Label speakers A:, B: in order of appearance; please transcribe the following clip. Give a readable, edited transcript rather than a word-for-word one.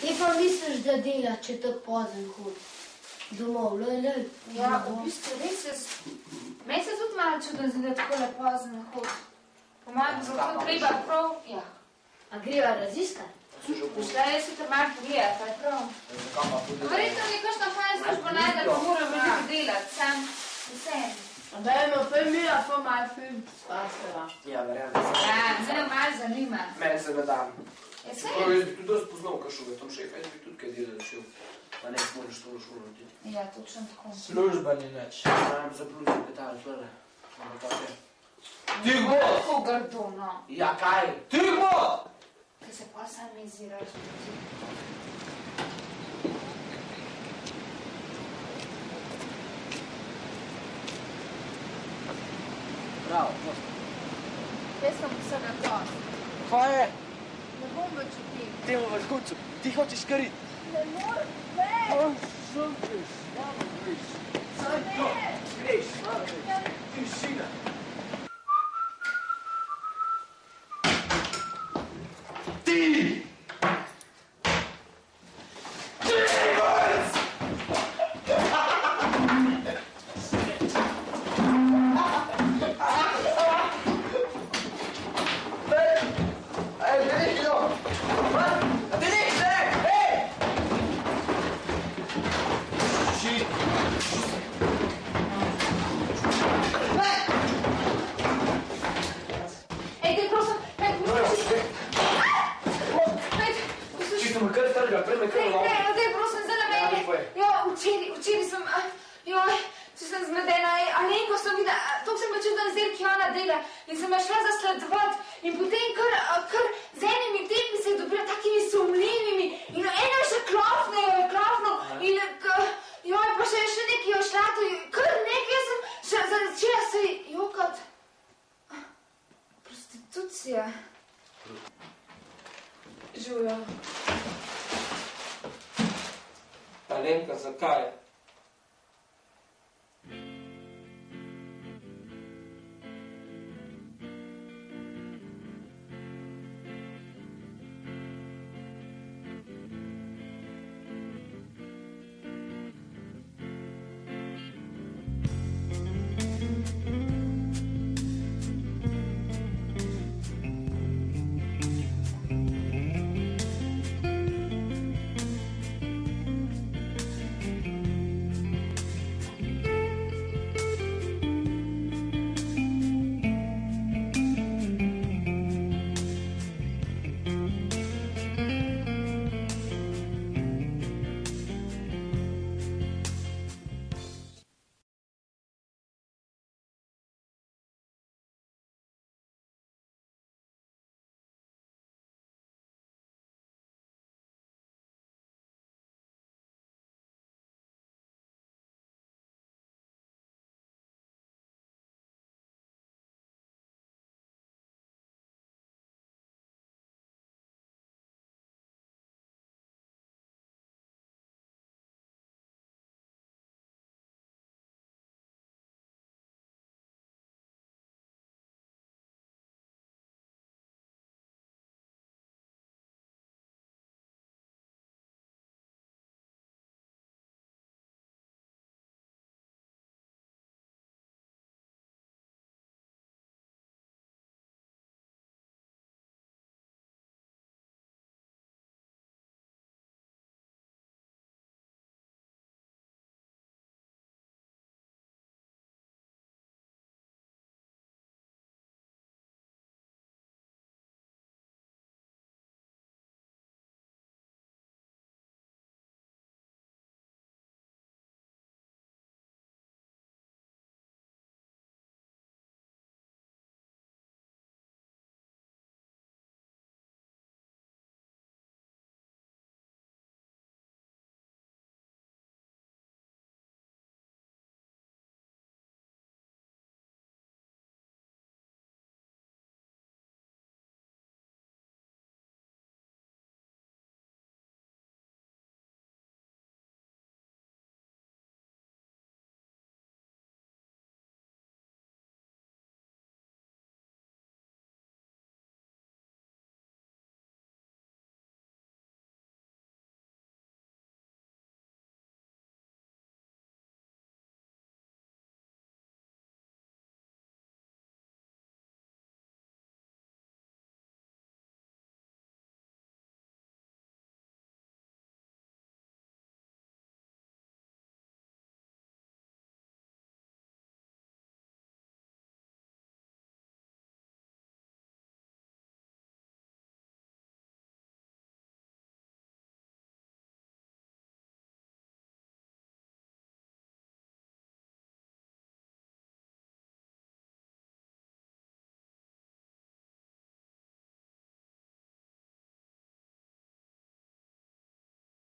A: Ti pa misliš, da dela, če tako pozen hod? Domov, lej.
B: Ja, v bistvu res meni se tudi malo čudno zdi, da tako pozen hod. Po mojem, zato treba prav, ja.
A: A greva raziskat?
B: Pošla je se te malo pogledati, pa je prav. Verjetno mi kakšna fajn služba najde, pa moram veliko delati, sam vsem.
C: Dajmo, pej Mira, pa malo film spastava.
D: Ja, verjamem.
B: Ja, mene malo zanima.
D: Meni se ne dam.
B: Ja, sej?
D: Jaz bi tudi dosti poznal kakšnega tam šefa, jaz bi tudi kaj delal šel. Pa ne smoraš to v šolo narediti.
B: Ja, točno tako.
E: Služba ni nič.
D: Moram za plus kapitali, tvrdé.
E: Tih bo!
B: Tako grdo, no.
D: Ja, kaj?
E: Tih bo!
B: Kaj se pa sam iziraš.
D: Bravo,
C: Jaz sem vsega dost.
E: Kaj je?
C: Ne bom več util.
E: Temo v žguncu, ti hočeš karit.
C: Ne morem več.
E: Sam greš, malo greš. Saj to, greš, malo greš. Tišina. Ti!
B: Včeraj sem zmedena, Alenko sem videla, toliko sem pa čudila zdaj, ki ona dela in sem jo šla zasledovati in potem kar z enimi temi se je dobila takimi sumljivimi in ena je še klofna, jo je klofno in pa še nekaj jo šla, kar nekaj, jaz sem še začela se jokati. Prostitucija. Živjo.
E: Alenka, zakaj?